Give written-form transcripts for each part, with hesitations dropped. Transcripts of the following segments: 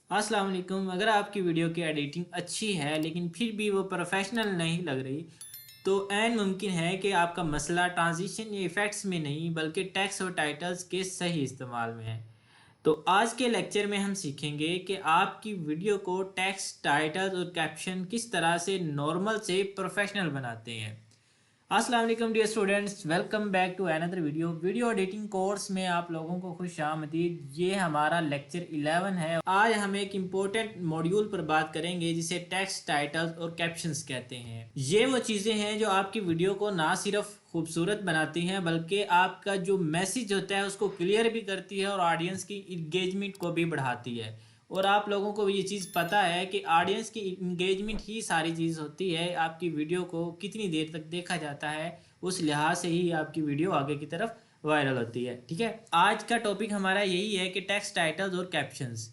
अस्सलाम वालेकुम। अगर आपकी वीडियो की एडिटिंग अच्छी है लेकिन फिर भी वो प्रोफेशनल नहीं लग रही तो ऐन मुमकिन है कि आपका मसला ट्रांजिशन या इफ़ेक्ट्स में नहीं बल्कि टेक्स्ट और टाइटल्स के सही इस्तेमाल में है। तो आज के लेक्चर में हम सीखेंगे कि आपकी वीडियो को टेक्स्ट, टाइटल्स और कैप्शन किस तरह से नॉर्मल से प्रोफेशनल बनाते हैं। अस्सलाम वालेकुम dear students, welcome back to another video editing course में आप लोगों को खुश आमदीद। ये हमारा लेक्चर 11 है। आज हम एक इम्पोर्टेंट मॉड्यूल पर बात करेंगे जिसे टेक्स्ट, टाइटल्स और कैप्शंस कहते हैं। ये वो चीज़ें हैं जो आपकी वीडियो को ना सिर्फ खूबसूरत बनाती हैं बल्कि आपका जो मैसेज होता है उसको क्लियर भी करती है और ऑडियंस की इंगेजमेंट को भी बढ़ाती है। और आप लोगों को ये चीज़ पता है कि ऑडियंस की इंगेजमेंट ही सारी चीज़ होती है। आपकी वीडियो को कितनी देर तक देखा जाता है उस लिहाज से ही आपकी वीडियो आगे की तरफ वायरल होती है। ठीक है, आज का टॉपिक हमारा यही है कि टेक्स्ट, टाइटल्स और कैप्शंस।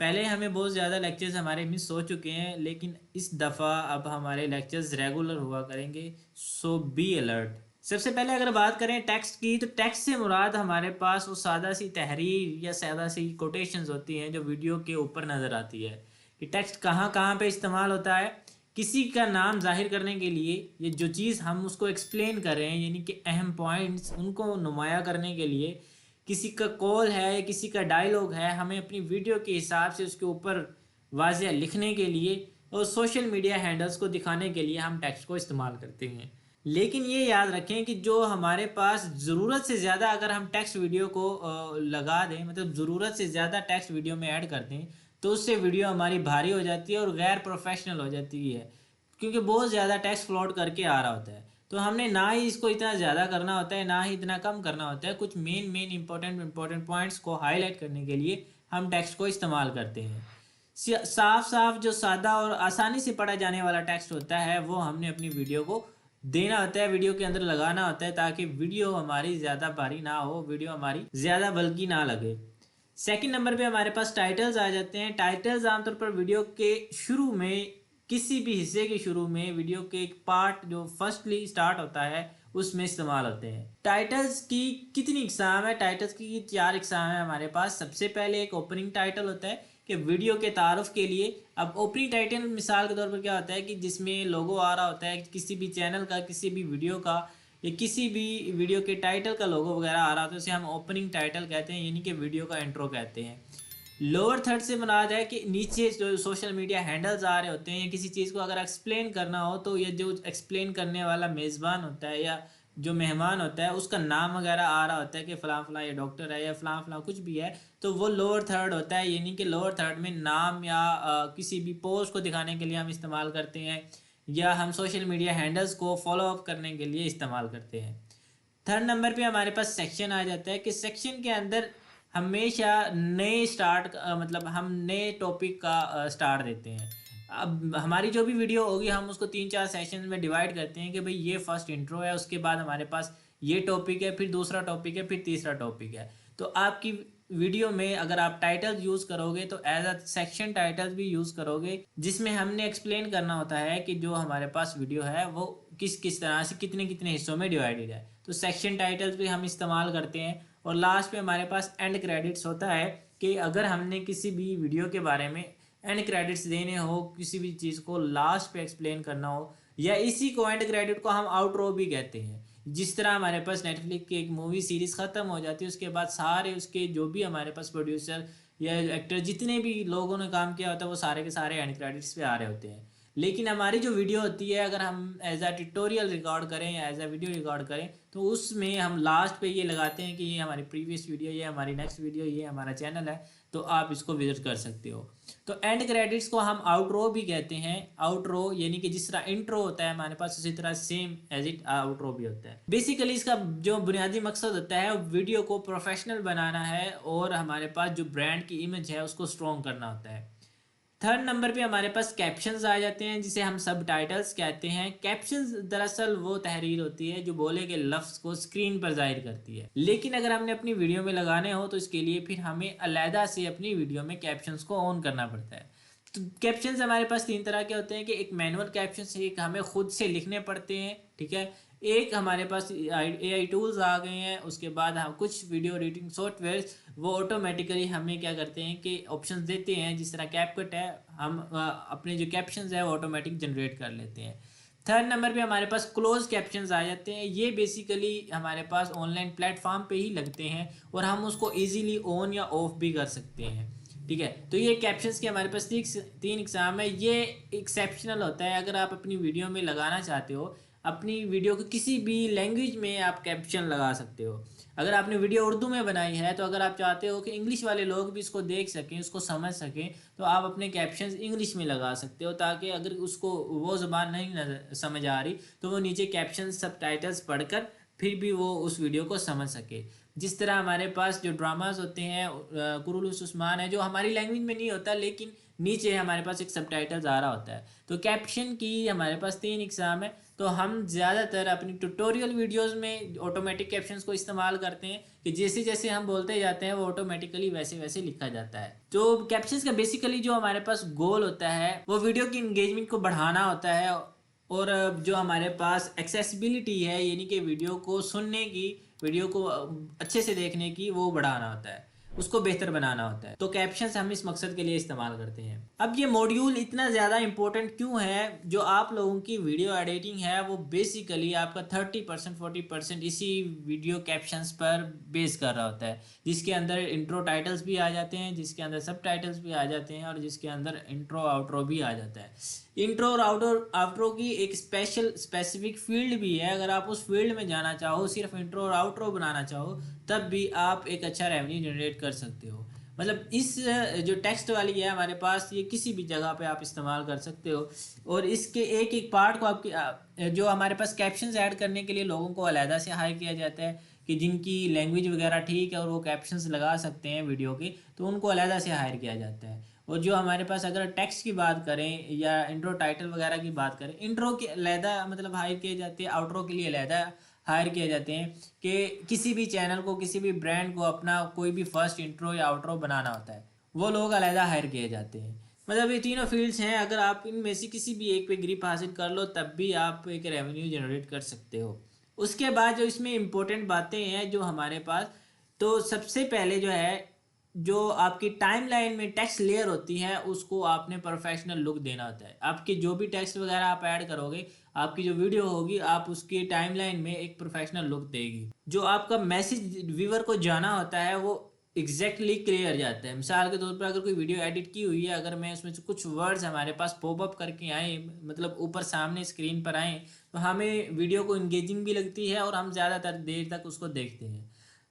पहले हमें बहुत ज़्यादा लेक्चर्स हमारे मिस हो चुके हैं लेकिन इस दफ़ा अब हमारे लेक्चर्स रेगुलर हुआ करेंगे, सो बी अलर्ट। सबसे पहले अगर बात करें टेक्स्ट की, तो टेक्स्ट से मुराद हमारे पास वो सादा सी तहरीर या सादा सी कोटेशंस होती हैं जो वीडियो के ऊपर नज़र आती है। कि टेक्स्ट कहाँ कहाँ पे इस्तेमाल होता है, किसी का नाम जाहिर करने के लिए, ये जो चीज़ हम उसको एक्सप्लेन कर रहे हैं यानी कि अहम पॉइंट्स उनको नुमाया करने के लिए, किसी का कॉल है, किसी का डायलॉग है, हमें अपनी वीडियो के हिसाब से उसके ऊपर वाज़ेह लिखने के लिए और सोशल मीडिया हैंडल्स को दिखाने के लिए हम टेक्स्ट को इस्तेमाल करते हैं। लेकिन ये याद रखें कि जो हमारे पास ज़रूरत से ज़्यादा अगर हम टेक्स्ट वीडियो को लगा दें, मतलब ज़रूरत से ज़्यादा टेक्स्ट वीडियो में ऐड कर दें, तो उससे वीडियो हमारी भारी हो जाती है और गैर प्रोफेशनल हो जाती है, क्योंकि बहुत ज़्यादा टेक्स्ट फ्लोट करके आ रहा होता है। तो हमने ना ही इसको इतना ज़्यादा करना होता है ना ही इतना कम करना होता है। कुछ मेन इंपॉर्टेंट पॉइंट्स को हाईलाइट करने के लिए हम टेक्स्ट को इस्तेमाल करते हैं। साफ साफ जो सादा और आसानी से पढ़ा जाने वाला टेक्स्ट होता है वो हमने अपनी वीडियो को देना होता है, वीडियो के अंदर लगाना होता है, ताकि वीडियो हमारी ज़्यादा भारी ना हो, वीडियो हमारी ज़्यादा बल्कि ना लगे। सेकंड नंबर पे हमारे पास टाइटल्स आ जाते हैं। टाइटल्स आमतौर पर वीडियो के शुरू में, किसी भी हिस्से के शुरू में, वीडियो के एक पार्ट जो फर्स्टली स्टार्ट होता है उसमें इस्तेमाल होते हैं। टाइटल्स की कितनी इकसाम है? टाइटल्स की 4 इकसाम है हमारे पास। सबसे पहले एक ओपनिंग टाइटल होता है कि वीडियो के तारुफ के लिए। अब ओपनिंग टाइटल मिसाल के तौर पर क्या होता है कि जिसमें लोगो आ रहा होता है किसी भी चैनल का, किसी भी वीडियो का, या किसी भी वीडियो के टाइटल का लोगो वगैरह आ रहा होता है, उसे हम ओपनिंग टाइटल कहते हैं, यानी कि वीडियो का इंट्रो कहते हैं। लोअर थर्ड से मुराद है कि नीचे जो सोशल मीडिया हैंडल्स आ रहे होते हैं या किसी चीज़ को अगर एक्सप्लेन करना हो तो ये जो एक्सप्लेन करने वाला मेज़बान होता है या जो मेहमान होता है उसका नाम वगैरह आ रहा होता है कि फ़लाँ फ़लाँ ये डॉक्टर है या फ़लाँ फ़लाँ कुछ भी है, तो वो लोअर थर्ड होता है। यानी कि लोअर थर्ड में नाम या किसी भी पोस्ट को दिखाने के लिए हम इस्तेमाल करते हैं, या हम सोशल मीडिया हैंडल्स को फॉलो अप करने के लिए इस्तेमाल करते हैं। थर्ड नंबर पे हमारे पास सेक्शन आ जाता है कि सेक्शन के अंदर हमेशा नए स्टार्ट, मतलब हम नए टॉपिक का स्टार्ट देते हैं। अब हमारी जो भी वीडियो होगी हम उसको 3-4 सेशन में डिवाइड करते हैं कि भाई ये फर्स्ट इंट्रो है, उसके बाद हमारे पास ये टॉपिक है, फिर दूसरा टॉपिक है, फिर तीसरा टॉपिक है। तो आपकी वीडियो में अगर आप टाइटल यूज़ करोगे तो एज अ सेक्शन टाइटल भी यूज़ करोगे, जिसमें हमने एक्सप्लेन करना होता है कि जो हमारे पास वीडियो है वो किस किस तरह से कितने कितने हिस्सों में डिवाइडेड है। तो सेक्शन टाइटल्स भी हम इस्तेमाल करते हैं। और लास्ट में हमारे पास एंड क्रेडिट्स होता है कि अगर हमने किसी भी वीडियो के बारे में एंड क्रेडिट्स देने हो, किसी भी चीज़ को लास्ट पे एक्सप्लेन करना हो, या इसी को एंड क्रेडिट को हम आउटरो भी कहते हैं। जिस तरह हमारे पास नेटफ्लिक्स की एक मूवी सीरीज़ ख़त्म हो जाती है, उसके बाद सारे उसके जो भी हमारे पास प्रोड्यूसर या एक्टर जितने भी लोगों ने काम किया होता है वो सारे के सारे एंड क्रेडिट्स पे आ रहे होते हैं। लेकिन हमारी जो वीडियो होती है अगर हम एज अ ट्यूटोरियल रिकॉर्ड करें या एज अ वीडियो रिकॉर्ड करें तो उसमें हम लास्ट पे ये लगाते हैं कि ये हमारी प्रीवियस वीडियो, ये हमारी नेक्स्ट वीडियो, ये हमारा चैनल है, तो आप इसको विजिट कर सकते हो। तो एंड क्रेडिट्स को हम आउटरो भी कहते हैं। आउटरो यानी कि जिस तरह इंट्रो होता है हमारे पास उसी तरह सेम एज इट आउटरो भी होता है। बेसिकली इसका जो बुनियादी मकसद होता है वीडियो को प्रोफेशनल बनाना है और हमारे पास जो ब्रांड की इमेज है उसको स्ट्रॉन्ग करना होता है। थर्ड नंबर पे हमारे पास कैप्शंस आ जाते हैं, जिसे हम सब टाइटल्स कहते हैं। कैप्शंस दरअसल वो तहरीर होती है जो बोले गए लफ्ज़ को स्क्रीन पर जाहिर करती है, लेकिन अगर हमने अपनी वीडियो में लगाने हो तो इसके लिए फिर हमें अलहदा से अपनी वीडियो में कैप्शंस को ऑन करना पड़ता है। तो कैप्शंस हमारे पास 3 तरह के होते हैं कि एक मैनुअल कैप्शंस, एक हमें खुद से लिखने पड़ते हैं, ठीक है। एक हमारे पास AI टूल्स आ गए हैं, उसके बाद हम कुछ वीडियो एडिटिंग सॉफ्टवेयर वो ऑटोमेटिकली हमें क्या करते हैं कि ऑप्शंस देते हैं, जिस तरह कैपकट है, हम अपने जो कैप्शंस है वो ऑटोमेटिक जनरेट कर लेते हैं। थर्ड नंबर पे हमारे पास क्लोज कैप्शंस आ जाते हैं। ये बेसिकली हमारे पास ऑनलाइन प्लेटफॉर्म पे ही लगते हैं और हम उसको इजीली ऑन या ऑफ भी कर सकते हैं। ठीक है, तो ये कैप्शंस के हमारे पास तीन एग्जाम है। ये एक्सेप्शनल होता है अगर आप अपनी वीडियो में लगाना चाहते हो, अपनी वीडियो को किसी भी लैंग्वेज में आप कैप्शन लगा सकते हो। अगर आपने वीडियो उर्दू में बनाई है तो अगर आप चाहते हो कि इंग्लिश वाले लोग भी इसको देख सकें, उसको समझ सकें, तो आप अपने कैप्शंस इंग्लिश में लगा सकते हो, ताकि अगर उसको वो ज़बान नहीं समझ आ रही तो वो नीचे कैप्शन सबटाइटल्स पढ़कर फिर भी वो उस वीडियो को समझ सके। जिस तरह हमारे पास जो ड्रामाज होते हैं, कुरुलुस उस्मान है, जो हमारी लैंग्वेज में नहीं होता लेकिन नीचे हमारे पास एक सबटाइटल्स आ रहा होता है। तो कैप्शन की हमारे पास तीन एग्जाम है। तो हम ज़्यादातर अपनी ट्यूटोरियल वीडियोस में ऑटोमेटिक कैप्शंस को इस्तेमाल करते हैं कि जैसे जैसे हम बोलते जाते हैं वो ऑटोमेटिकली वैसे वैसे लिखा जाता है। तो कैप्शंस का बेसिकली जो हमारे पास गोल होता है वो वीडियो की इंगेजमेंट को बढ़ाना होता है, और जो हमारे पास एक्सेसिबिलिटी है, यानी कि वीडियो को सुनने की, वीडियो को अच्छे से देखने की, वो बढ़ाना होता है, उसको बेहतर बनाना होता है। तो कैप्शंस हम इस मकसद के लिए इस्तेमाल करते हैं। अब ये मॉड्यूल इतना ज़्यादा इंपॉर्टेंट क्यों है? जो आप लोगों की वीडियो एडिटिंग है वो बेसिकली आपका 30% 40% इसी वीडियो कैप्शंस पर बेस कर रहा होता है, जिसके अंदर इंट्रो टाइटल्स भी आ जाते हैं, जिसके अंदर सब टाइटल्स भी आ जाते हैं, और जिसके अंदर इंट्रो आउट्रो भी आ जाता है। इंट्रो और आउट्रो की एक स्पेसिफिक फील्ड भी है। अगर आप उस फील्ड में जाना चाहो, सिर्फ इंट्रो और आउट्रो बनाना चाहो, तब भी आप एक अच्छा रेवेन्यू जनरेट कर सकते हो। मतलब इस जो टेक्स्ट वाली है हमारे पास, ये किसी भी जगह पे आप इस्तेमाल कर सकते हो। और इसके एक एक पार्ट को आपकी जो हमारे पास कैप्शंस ऐड करने के लिए लोगों को अलहदा से हायर किया जाता है, कि जिनकी लैंग्वेज वगैरह ठीक है और वो कैप्शंस लगा सकते हैं वीडियो के, तो उनको अलहदा से हायर किया जाता है। और जो हमारे पास अगर टेक्स्ट की बात करें या इंट्रो टाइटल वगैरह की बात करें, इंट्रो के अलहदा मतलब हायर किए जाते हैं, आउट्रो के लिए अलहदा हायर किए जाते हैं। कि किसी भी चैनल को, किसी भी ब्रांड को अपना कोई भी फर्स्ट इंट्रो या आउट्रो बनाना होता है, वो लोग अलहदा हायर किए जाते हैं। मतलब ये तीनों फील्ड्स हैं, अगर आप इनमें से किसी भी एक पे ग्रिप हासिल कर लो तब भी आप एक रेवेन्यू जनरेट कर सकते हो। उसके बाद जो इसमें इम्पोर्टेंट बातें हैं जो हमारे पास, तो सबसे पहले जो है, जो आपकी टाइमलाइन में टेक्स्ट लेयर होती है उसको आपने प्रोफेशनल लुक देना होता है। आपके जो भी टेक्स्ट वगैरह आप ऐड करोगे, आपकी जो वीडियो होगी, आप उसकी टाइमलाइन में एक प्रोफेशनल लुक देगी। जो आपका मैसेज व्यूअर को जाना होता है वो एग्जैक्टली क्लियर जाता है। मिसाल के तौर पर अगर कोई वीडियो एडिट की हुई है, अगर मैं उसमें से कुछ वर्ड्स हमारे पास पॉपअप करके आए, मतलब ऊपर सामने स्क्रीन पर आए, तो हमें वीडियो को इंगेजिंग भी लगती है और हम ज़्यादातर देर तक उसको देखते हैं।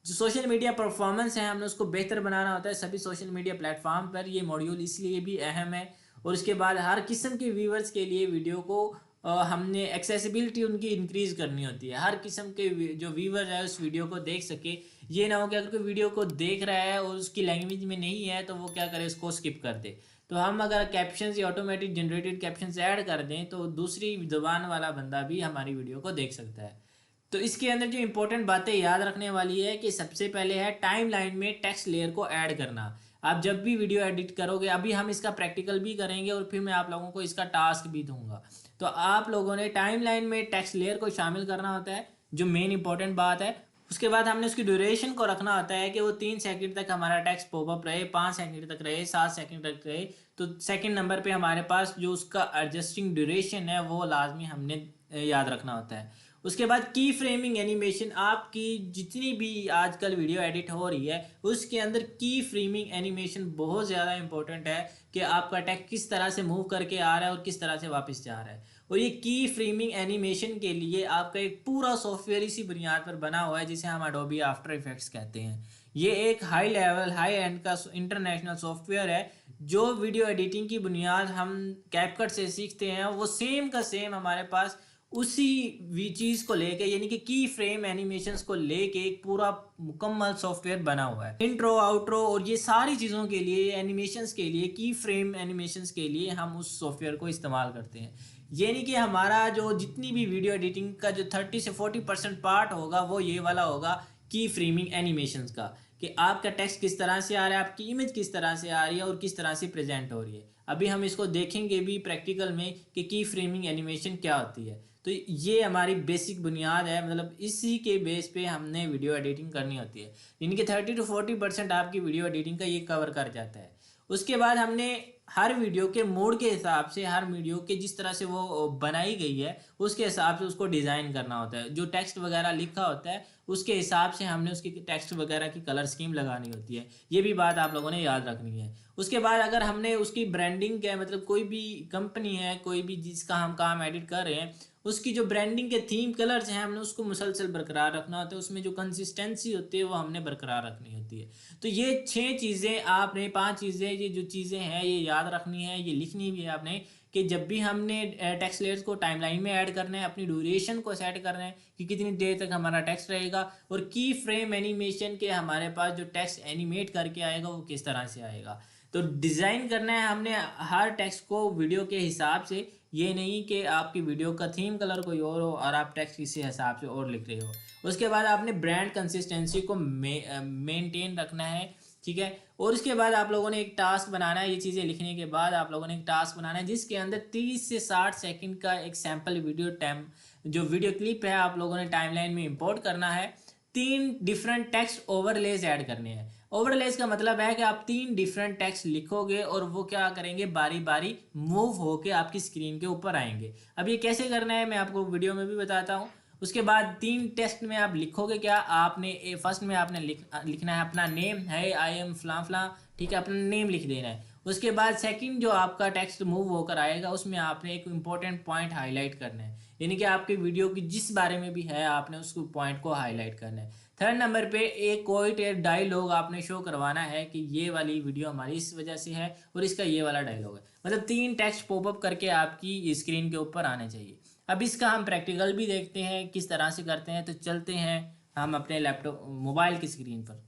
जो सोशल मीडिया परफॉर्मेंस है, हमने उसको बेहतर बनाना होता है सभी सोशल मीडिया प्लेटफॉर्म पर। ये मॉड्यूल इसलिए भी अहम है। और उसके बाद हर किस्म के व्यूवर्स के लिए वीडियो को हमने एक्सेसिबिलिटी उनकी इंक्रीज करनी होती है। हर किस्म के जो व्यूवर है उस वीडियो को देख सके। ये ना हो कि अगर कोई वीडियो को देख रहा है और उसकी लैंग्वेज में नहीं है तो वो क्या करे, उसको स्किप कर दे। तो हम अगर कैप्शंस या ऑटोमेटिक जनरेटेड कैप्शंस ऐड कर दें तो दूसरी ज़ुबान वाला बंदा भी हमारी वीडियो को देख सकता है। तो इसके अंदर जो इंपॉर्टेंट बातें याद रखने वाली है कि सबसे पहले है टाइमलाइन में टेक्स्ट लेयर को ऐड करना। आप जब भी वीडियो एडिट करोगे, अभी हम इसका प्रैक्टिकल भी करेंगे और फिर मैं आप लोगों को इसका टास्क भी दूंगा। तो आप लोगों ने टाइमलाइन में टेक्स्ट लेयर को शामिल करना होता है, जो मेन इंपॉर्टेंट बात है। उसके बाद हमने उसकी ड्यूरेशन को रखना होता है कि वो 3 सेकंड तक हमारा टेक्स्ट पॉपअप रहे, 5 सेकंड तक रहे, 7 सेकंड तक रहे। तो सेकंड नंबर पे हमारे पास जो उसका एडजस्टिंग ड्यूरेशन है वो लाजमी हमने याद रखना होता है। उसके बाद की फ्रेमिंग एनिमेशन, आपकी जितनी भी आजकल वीडियो एडिट हो रही है उसके अंदर की फ्रेमिंग एनिमेशन बहुत ज़्यादा इंपॉर्टेंट है, कि आपका टेक्स्ट किस तरह से मूव करके आ रहा है और किस तरह से वापस जा रहा है। और ये की फ्रेमिंग एनिमेशन के लिए आपका एक पूरा सॉफ्टवेयर इसी बुनियाद पर बना हुआ है, जिसे हम एडोबी आफ्टर इफेक्ट्स कहते हैं। ये एक हाई लेवल, हाई एंड का इंटरनेशनल सॉफ्टवेयर है। जो वीडियो एडिटिंग की बुनियाद हम कैपकट से सीखते हैं वो सेम का सेम हमारे पास उसी चीज़ को लेके, यानी कि की फ्रेम एनिमेशंस को लेके एक पूरा मुकम्मल सॉफ्टवेयर बना हुआ है। इंट्रो, आउट्रो और ये सारी चीज़ों के लिए, एनिमेशंस के लिए, की फ्रेम एनिमेशंस के लिए हम उस सॉफ्टवेयर को इस्तेमाल करते हैं। यानी कि हमारा जो जितनी भी वीडियो एडिटिंग का जो 30 से 40% पार्ट होगा वो ये वाला होगा की फ्रेमिंग एनिमेशंस का। कि आपका टेक्स्ट किस तरह से आ रहा है, आपकी इमेज किस तरह से आ रही है और किस तरह से प्रेजेंट हो रही है। अभी हम इसको देखेंगे भी प्रैक्टिकल में कि की फ्रेमिंग एनिमेशन क्या होती है। तो ये हमारी बेसिक बुनियाद है, मतलब इसी के बेस पे हमने वीडियो एडिटिंग करनी होती है, यानी कि 30 to 40% आपकी वीडियो एडिटिंग का ये कवर कर जाता है। उसके बाद हमने हर वीडियो के मोड के हिसाब से, हर वीडियो के जिस तरह से वो बनाई गई है उसके हिसाब से उसको डिज़ाइन करना होता है। जो टेक्स्ट वगैरह लिखा होता है उसके हिसाब से हमने उसकी टेक्स्ट वगैरह की कलर स्कीम लगानी होती है। ये भी बात आप लोगों ने याद रखनी है। उसके बाद अगर हमने उसकी ब्रांडिंग क्या है, मतलब कोई भी कंपनी है, कोई भी जिसका हम काम एडिट कर रहे हैं, उसकी जो ब्रांडिंग के थीम कलर्स हैं हमने उसको मुसलसल बरकरार रखना होता है। उसमें जो कंसिस्टेंसी होती है वो हमने बरकरार रखनी होती है। तो ये 6 चीज़ें आपने, 5 चीज़ें, ये जो चीज़ें हैं ये याद रखनी है, ये लिखनी भी है आपने, कि जब भी हमने टेक्स्ट लेयर्स को टाइमलाइन में ऐड करना है, अपनी ड्यूरेशन को सेट करना है कि कितनी देर तक हमारा टेक्स्ट रहेगा, और की फ्रेम एनिमेशन के हमारे पास जो टेक्स्ट एनिमेट करके आएगा वो किस तरह से आएगा। तो डिज़ाइन करना है हमने हर टेक्स्ट को वीडियो के हिसाब से। ये नहीं कि आपकी वीडियो का थीम कलर कोई और हो और आप टेक्स्ट किसी हिसाब से और लिख रहे हो। उसके बाद आपने ब्रांड कंसिस्टेंसी को मेंटेन रखना है, ठीक है। और उसके बाद आप लोगों ने एक टास्क बनाना है। ये चीज़ें लिखने के बाद आप लोगों ने एक टास्क बनाना है जिसके अंदर 30 से 60 सेकंड का एक सैम्पल वीडियो टाइम, जो वीडियो क्लिप है, आप लोगों ने टाइमलाइन में इंपोर्ट करना है। 3 डिफरेंट टेक्स्ट ओवरलेज ऐड करने हैं। ओवरलेज का मतलब है कि आप 3 डिफरेंट टेक्स्ट लिखोगे और वो क्या करेंगे, बारी बारी मूव होके आपकी स्क्रीन के ऊपर आएंगे। अब ये कैसे करना है मैं आपको वीडियो में भी बताता हूँ। उसके बाद 3 टेक्स्ट में आप लिखोगे क्या, आपने फर्स्ट में आपने लिखना है अपना नेम है, आई एम फलां फलां, ठीक है, अपना नेम लिख देना है। उसके बाद सेकंड जो आपका टेक्स्ट मूव होकर आएगा उसमें आपने एक इंपॉर्टेंट पॉइंट हाईलाइट करना है, यानी कि आपकी वीडियो की जिस बारे में भी है आपने उसको पॉइंट को हाईलाइट करना है। थर्ड नंबर पे एक कोट या डायलॉग आपने शो करवाना है कि ये वाली वीडियो हमारी इस वजह से है और इसका ये वाला डायलॉग है। मतलब 3 टेक्स्ट पॉपअप करके आपकी स्क्रीन के ऊपर आने चाहिए। अब इसका हम प्रैक्टिकल भी देखते हैं किस तरह से करते हैं। तो चलते हैं हम अपने लैपटॉप मोबाइल की स्क्रीन पर।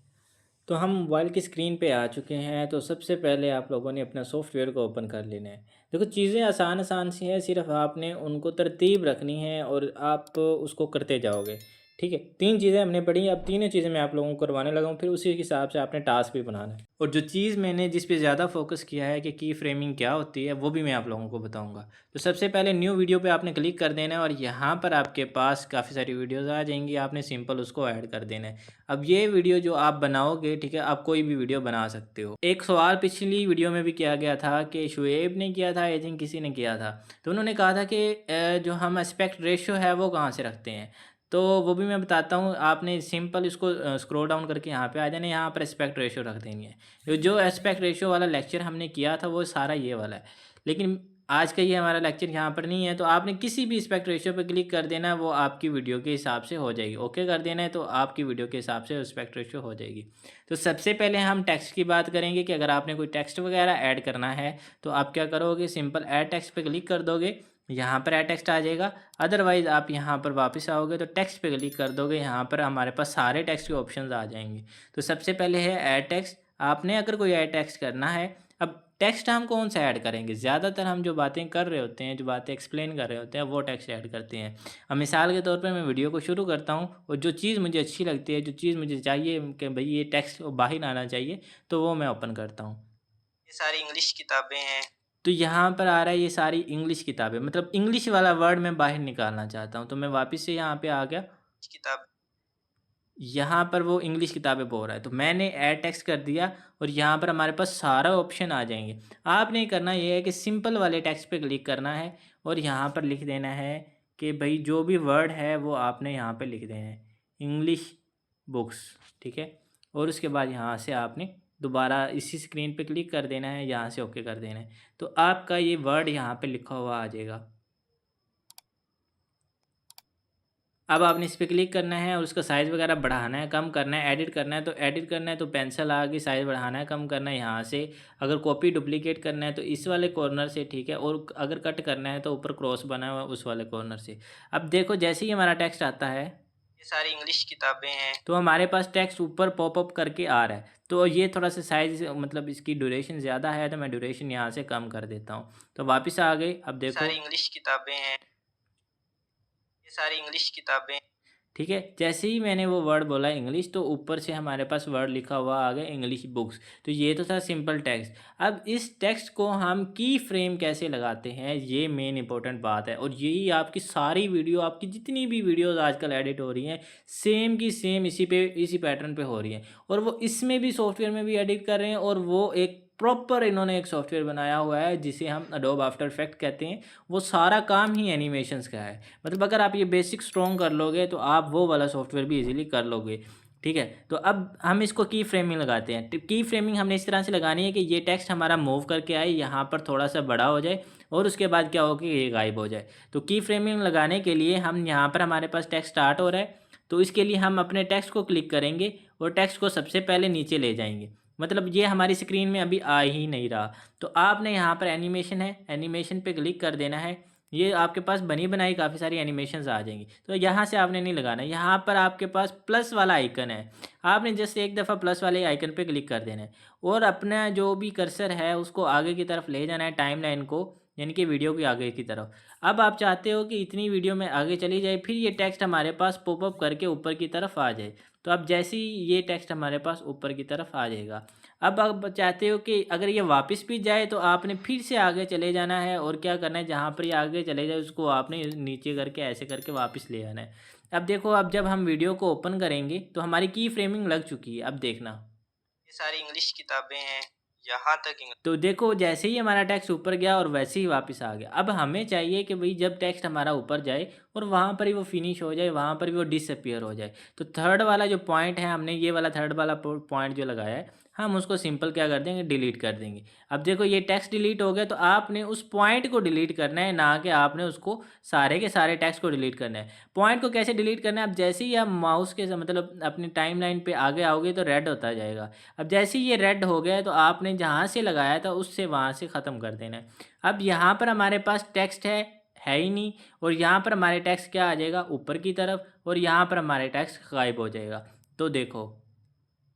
तो हम मोबाइल की स्क्रीन पे आ चुके हैं। तो सबसे पहले आप लोगों ने अपना सॉफ्टवेयर को ओपन कर लेना है। देखो चीज़ें आसान आसान सी हैं, सिर्फ आपने उनको तरतीब रखनी है और आप उसको करते जाओगे, ठीक है। 3 चीज़ें हमने पढ़ी, अब तीनों चीज़ें मैं आप लोगों को करवाने लगा हूँ, फिर उसी के हिसाब से आपने टास्क भी बनाना है। और जो चीज़ मैंने जिस पे ज़्यादा फोकस किया है कि की फ्रेमिंग क्या होती है वो भी मैं आप लोगों को बताऊँगा। तो सबसे पहले न्यू वीडियो पे आपने क्लिक कर देना है और यहाँ पर आपके पास काफ़ी सारी वीडियोज़ आ जाएंगी, आपने सिंपल उसको ऐड कर देना है। अब ये वीडियो जो आप बनाओगे, ठीक है, आप कोई भी वीडियो बना सकते हो। एक सवाल पिछली वीडियो में भी किया गया था कि शुएब ने किया था, आई थिंक किसी ने किया था, तो उन्होंने कहा था कि जो हम एस्पेक्ट रेशियो है वो कहाँ से रखते हैं। तो वो भी मैं बताता हूँ। आपने सिंपल इसको स्क्रॉल डाउन करके यहाँ पे आ जाना, यहाँ पर एस्पेक्ट रेशियो रख देनी है। जो एस्पेक्ट रेशियो वाला लेक्चर हमने किया था वो सारा ये वाला है, लेकिन आज का ये हमारा लेक्चर यहाँ पर नहीं है। तो आपने किसी भी एस्पेक्ट रेशियो पे क्लिक कर देना है, वो आपकी वीडियो के हिसाब से हो जाएगी। ओके कर देना है तो आपकी वीडियो के हिसाब से एस्पेक्ट रेशियो हो जाएगी। तो सबसे पहले हम टेक्स्ट की बात करेंगे कि अगर आपने कोई टेक्स्ट वगैरह ऐड करना है तो आप क्या करोगे, सिंपल ऐड टेक्स्ट पे क्लिक कर दोगे, यहाँ पर ऐड टेक्स्ट आ जाएगा। अदरवाइज़ आप यहाँ पर वापस आओगे तो टेक्स्ट पे क्लिक कर दोगे, यहाँ पर हमारे पास सारे टेक्स्ट के ऑप्शंस आ जाएंगे। तो सबसे पहले है ऐड टेक्स्ट। आपने अगर कोई ऐड टेक्स्ट करना है, अब टेक्स्ट हम कौन सा ऐड करेंगे, ज़्यादातर हम जो बातें कर रहे होते हैं, जो बातें एक्सप्लेन कर रहे होते हैं वो टेक्स्ट ऐड करते हैं। अब मिसाल के तौर पर मैं वीडियो को शुरू करता हूँ और जो चीज़ मुझे अच्छी लगती है, जो चीज़ मुझे चाहिए कि भाई ये टेक्स्ट बाहर आना चाहिए, तो वो मैं ओपन करता हूँ। ये सारी इंग्लिश किताबें हैं, तो यहाँ पर आ रहा है ये सारी इंग्लिश किताबें, मतलब इंग्लिश वाला वर्ड मैं बाहर निकालना चाहता हूँ। तो मैं वापस से यहाँ पे आ गया, किताब, यहाँ पर वो इंग्लिश किताबें बोल रहा है तो मैंने ऐड टेक्स्ट कर दिया और यहाँ पर हमारे पास सारा ऑप्शन आ जाएंगे। आपने करना ये है कि सिंपल वाले टेक्स्ट पे क्लिक करना है और यहाँ पर लिख देना है कि भाई जो भी वर्ड है वो आपने यहाँ पे लिख देना है, इंग्लिश बुक्स, ठीक है। और उसके बाद यहाँ से आपने दोबारा इसी स्क्रीन पे क्लिक कर देना है, यहाँ से ओके कर देना है। तो आपका ये वर्ड यहाँ पे लिखा हुआ आ जाएगा। अब आपने इस पे क्लिक करना है और उसका साइज़ वगैरह बढ़ाना है, कम करना है, एडिट करना है। तो एडिट करना है तो पेंसिल आ गई, साइज़ बढ़ाना है, कम करना है यहाँ से। अगर कॉपी डुप्लीकेट करना है तो इस वाले कॉर्नर से, ठीक है। और अगर कट करना है तो ऊपर क्रॉस बना हुआ उस वाले कॉर्नर से। अब देखो जैसे ही हमारा टेक्स्ट आता है, ये सारी इंग्लिश किताबें हैं, तो हमारे पास टेक्स्ट ऊपर पॉपअप करके आ रहा है। तो ये थोड़ा सा साइज़, मतलब इसकी ड्यूरेशन ज़्यादा है तो मैं ड्यूरेशन यहाँ से कम कर देता हूँ। तो वापस आ गई। अब देखो सारी इंग्लिश किताबें हैं, ये सारी इंग्लिश किताबें, ठीक है, जैसे ही मैंने वो वर्ड बोला इंग्लिश, तो ऊपर से हमारे पास वर्ड लिखा हुआ आ गया इंग्लिश बुक्स। तो ये तो था सिंपल टेक्स्ट। अब इस टेक्स्ट को हम की फ्रेम कैसे लगाते हैं, ये मेन इंपॉर्टेंट बात है। और यही आपकी सारी वीडियो, आपकी जितनी भी वीडियोस आजकल एडिट हो रही हैं, सेम की सेम इसी पैटर्न पे हो रही हैं। और वो इसमें भी सॉफ्टवेयर में भी एडिट कर रहे हैं, और वो एक प्रॉपर इन्होंने एक सॉफ्टवेयर बनाया हुआ है जिसे हम अडोब आफ्टर इफेक्ट कहते हैं। वो सारा काम ही एनिमेशंस का है। मतलब अगर आप ये बेसिक स्ट्रॉन्ग कर लोगे तो आप वो वाला सॉफ्टवेयर भी इजीली कर लोगे। ठीक है, तो अब हम इसको की फ्रेमिंग लगाते हैं। तो की फ्रेमिंग हमने इस तरह से लगानी है कि ये टेक्स्ट हमारा मूव करके आए, यहाँ पर थोड़ा सा बड़ा हो जाए, और उसके बाद क्या हो कि ये गायब हो जाए। तो की फ्रेमिंग लगाने के लिए हम यहाँ पर हमारे पास टेक्स्ट स्टार्ट हो रहा है, तो इसके लिए हम अपने टेक्स्ट को क्लिक करेंगे और टेक्स्ट को सबसे पहले नीचे ले जाएंगे। मतलब ये हमारी स्क्रीन में अभी आ ही नहीं रहा। तो आपने यहाँ पर एनिमेशन है, एनिमेशन पे क्लिक कर देना है। ये आपके पास बनी बनाई काफ़ी सारी एनिमेशंस आ जाएंगी। तो यहाँ से आपने नहीं लगाना, यहाँ पर आपके पास प्लस वाला आइकन है, आपने जस्ट एक दफ़ा प्लस वाले आइकन पे क्लिक कर देना है, और अपना जो भी कर्सर है उसको आगे की तरफ ले जाना है, टाइमलाइन को, यानी कि वीडियो की आगे की तरफ। अब आप चाहते हो कि इतनी वीडियो में आगे चली जाए, फिर ये टेक्स्ट हमारे पास पॉपअप करके ऊपर की तरफ आ जाए। तो अब जैसे ही ये टेक्स्ट हमारे पास ऊपर की तरफ आ जाएगा, अब आप चाहते हो कि अगर ये वापस भी जाए तो आपने फिर से आगे चले जाना है, और क्या करना है, जहाँ पर ये आगे चले जाए उसको आपने नीचे करके ऐसे करके वापस ले आना है। अब देखो, अब जब हम वीडियो को ओपन करेंगे तो हमारी की फ्रेमिंग लग चुकी है। अब देखना, ये सारी इंग्लिश किताबें हैं, यहाँ तक तो देखो जैसे ही हमारा टेक्स्ट ऊपर गया और वैसे ही वापस आ गया। अब हमें चाहिए कि भाई जब टेक्स्ट हमारा ऊपर जाए और वहाँ पर ही वो फिनिश हो जाए, वहाँ पर भी वो डिसअपियर हो जाए। तो थर्ड वाला जो पॉइंट है, हमने ये वाला थर्ड वाला पॉइंट जो लगाया है, हम उसको सिंपल क्या कर देंगे, डिलीट कर देंगे। अब देखो ये टेक्स्ट डिलीट हो गया, तो आपने उस पॉइंट को डिलीट करना है, ना कि आपने उसको सारे के सारे टेक्स्ट को डिलीट करना है। पॉइंट को कैसे डिलीट करना है, अब जैसे ही आप माउस के मतलब अपनी टाइमलाइन पे आगे आओगे तो रेड होता जाएगा। अब जैसे ही ये रेड हो गया है, तो आपने जहाँ से लगाया था उससे वहाँ से ख़त्म कर देना है। अब यहाँ पर हमारे पास टेक्स्ट है ही नहीं, और यहाँ पर हमारे टेक्स्ट क्या आ जाएगा, ऊपर की तरफ, और यहाँ पर हमारे टेक्स्ट गायब हो जाएगा। तो देखो,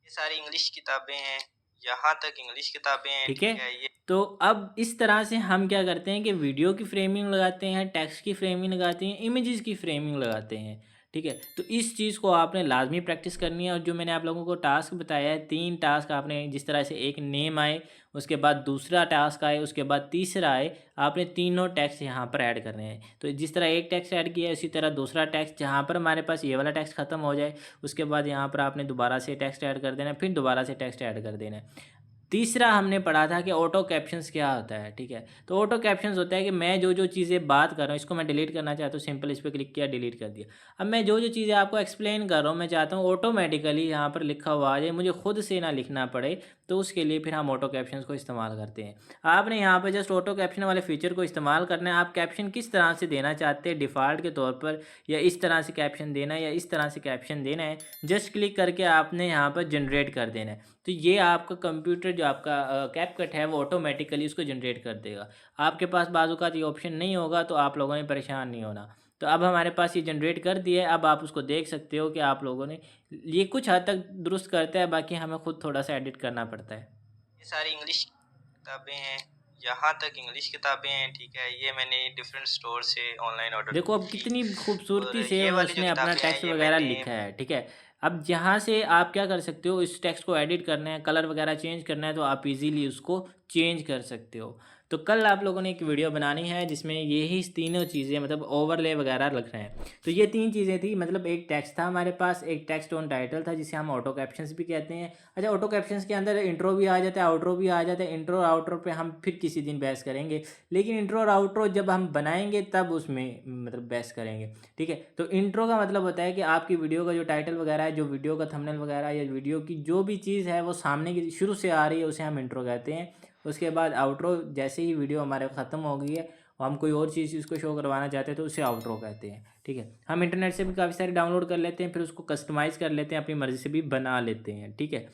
ये सारी इंग्लिश किताबें हैं, यहाँ तक इंग्लिश किताबें हैं, ठीक है। ठीक है। ये तो अब इस तरह से हम क्या करते हैं कि वीडियो की फ्रेमिंग लगाते हैं, टेक्स्ट की फ्रेमिंग लगाते हैं, इमेजेस की फ्रेमिंग लगाते हैं। ठीक है, तो इस चीज़ को आपने लाजमी प्रैक्टिस करनी है। और जो मैंने आप लोगों को टास्क बताया है, 3 टास्क आपने, जिस तरह से एक नेम आए, उसके बाद दूसरा टास्क आए, उसके बाद तीसरा आए, आपने तीनों टेक्स्ट यहाँ पर ऐड करने हैं। तो जिस तरह एक टेक्स्ट ऐड किया है, उसी तरह दूसरा टेक्स्ट, जहाँ पर हमारे पास ये वाला टेक्स्ट ख़त्म हो जाए, उसके बाद यहाँ पर आपने दोबारा से टेक्स्ट ऐड कर देना है, फिर दोबारा से टेक्स्ट ऐड कर देना है। तीसरा हमने पढ़ा था कि ऑटो कैप्शंस क्या होता है। ठीक है, तो ऑटो कैप्शंस होता है कि मैं जो जो चीज़ें बात कर रहा हूँ, इसको मैं डिलीट करना चाहता हूँ, सिंपल इस पर क्लिक किया, डिलीट कर दिया। अब मैं जो जो चीज़ें आपको एक्सप्लेन कर रहा हूँ, मैं चाहता हूँ ऑटोमेटिकली यहाँ पर लिखा हुआ आ जाए, मुझे खुद से ना लिखना पड़े। तो उसके लिए फिर हम ऑटो कैप्शंस को इस्तेमाल करते हैं। आपने यहाँ पर जस्ट ऑटो कैप्शन वाले फीचर को इस्तेमाल करना है। आप कैप्शन किस तरह से देना चाहते हैं डिफ़ॉल्ट के तौर पर, या इस तरह से कैप्शन देना है, या इस तरह से कैप्शन देना है, जस्ट क्लिक करके आपने यहाँ पर जनरेट कर देना है। तो ये आपका कंप्यूटर जो आपका कैपकट है, वो ऑटोमेटिकली उसको जनरेट कर देगा। आपके पास बाज़ औक़ात ये ऑप्शन नहीं होगा, तो आप लोगों ने परेशान नहीं होना। तो अब हमारे पास ये जनरेट कर दिया है। अब आप उसको देख सकते हो कि आप लोगों ने ये कुछ हद तक दुरुस्त करता है, बाकी हमें खुद थोड़ा-सा एडिट करना पड़ता है। ये सारी इंग्लिश किताबें हैं, यहाँ तक इंग्लिश किताबें हैं, ठीक है। ये मैंने डिफरेंट स्टोर से ऑनलाइन ऑर्डर देखो अब की थी, कितनी और खूबसूरती से ये वाली जो उसने अपना किताबें हैं टेक्स्ट ये वगैरह मैंने लिखा है। ठीक है, अब यहाँ से आप क्या कर सकते हो, इस टेक्स्ट को एडिट करना है, कलर वगैरह चेंज करना है, तो आप इजीली उसको चेंज कर सकते हो। तो कल आप लोगों ने एक वीडियो बनानी है जिसमें यही तीनों चीज़ें, मतलब ओवरले वगैरह रखना है। तो ये 3 चीज़ें थी, मतलब एक टेक्स्ट था हमारे पास, एक टेक्स्ट ऑन टाइटल था जिसे हम ऑटो कैप्शंस भी कहते हैं। अच्छा, ऑटो कैप्शंस के अंदर इंट्रो भी आ जाता है, आउट्रो भी आ जाता है। इंट्रो और आउट्रो पे हम फिर किसी दिन बहस करेंगे, लेकिन इंट्रो और आउट्रो जब हम बनाएंगे तब उसमें मतलब बहस करेंगे। ठीक है, तो इंट्रो का मतलब होता है कि आपकी वीडियो का जो टाइटल वगैरह है, जो वीडियो का थंबनेल वगैरह, या वीडियो की जो भी चीज़ है वो सामने की शुरू से आ रही है, उसे हम इंट्रो कहते हैं। उसके बाद आउट्रो, जैसे ही वीडियो हमारे ख़त्म हो गई है और हम कोई और चीज़ उसको शो करवाना चाहते हैं, तो उसे आउट्रो कहते हैं। ठीक है, हम इंटरनेट से भी काफ़ी सारे डाउनलोड कर लेते हैं, फिर उसको कस्टमाइज़ कर लेते हैं, अपनी मर्ज़ी से भी बना लेते हैं। ठीक है,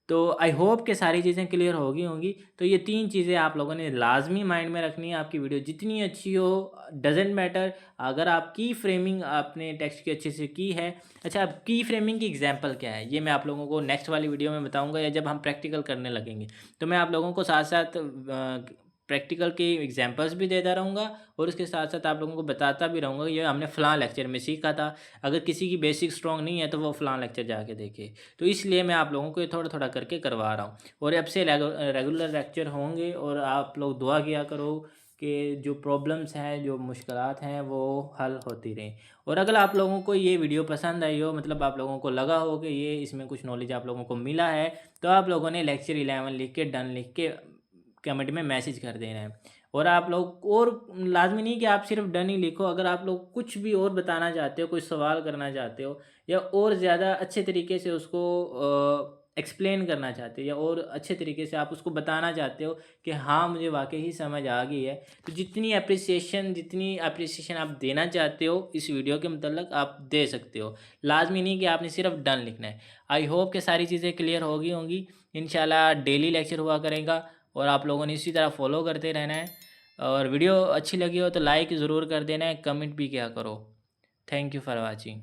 तो आई होप कि सारी चीज़ें क्लियर होगी होंगी। तो ये 3 चीज़ें आप लोगों ने लाज़मी माइंड में रखनी है। आपकी वीडियो जितनी अच्छी हो, डज़न्ट मैटर, अगर आप की फ्रेमिंग आपने टेक्स्ट की अच्छे से की है। अच्छा, अब की फ्रेमिंग की एग्जांपल क्या है, ये मैं आप लोगों को नेक्स्ट वाली वीडियो में बताऊंगा, या जब हम प्रैक्टिकल करने लगेंगे। तो मैं आप लोगों को साथ साथ प्रैक्टिकल के एग्जांपल्स भी देता रहूँगा और उसके साथ साथ आप लोगों को बताता भी रहूँगा ये हमने फ़लाँ लेक्चर में सीखा था। अगर किसी की बेसिक स्ट्रॉन्ग नहीं है तो वो फ़लाँ लेक्चर जाके देखे। तो इसलिए मैं आप लोगों को ये थोड़ा-थोड़ा करके करवा रहा हूँ और अब से रेगुलर लेक्चर होंगे और आप लोग दुआ किया करो कि जो प्रॉब्लम्स हैं, जो मुश्किलात हैं वो हल होती रहें। और अगर आप लोगों को ये वीडियो पसंद आई हो, मतलब आप लोगों को लगा हो कि ये इसमें कुछ नॉलेज आप लोगों को मिला है, तो आप लोगों ने लेक्चर 11 लिख के डन लिख के कमेंट में मैसेज कर देना है। और आप लोग और लाज़मी नहीं कि आप सिर्फ डन ही लिखो, अगर आप लोग कुछ भी और बताना चाहते हो, कोई सवाल करना चाहते हो या और ज़्यादा अच्छे तरीके से उसको एक्सप्लेन करना चाहते हो या और अच्छे तरीके से आप उसको बताना चाहते हो कि हाँ, मुझे वाक़ई ही समझ आ गई है, तो जितनी एप्रिसिएशन आप देना चाहते हो इस वीडियो के मतलब आप दे सकते हो। लाज़मी नहीं कि आपने सिर्फ डन लिखना है। आई होप कि सारी चीज़ें क्लियर हो गई होंगी। इंशाल्लाह डेली लेक्चर हुआ करेगा और आप लोगों ने इसी तरह फॉलो करते रहना है। और वीडियो अच्छी लगी हो तो लाइक ज़रूर कर देना है, कमेंट भी किया करो। Thank you for watching.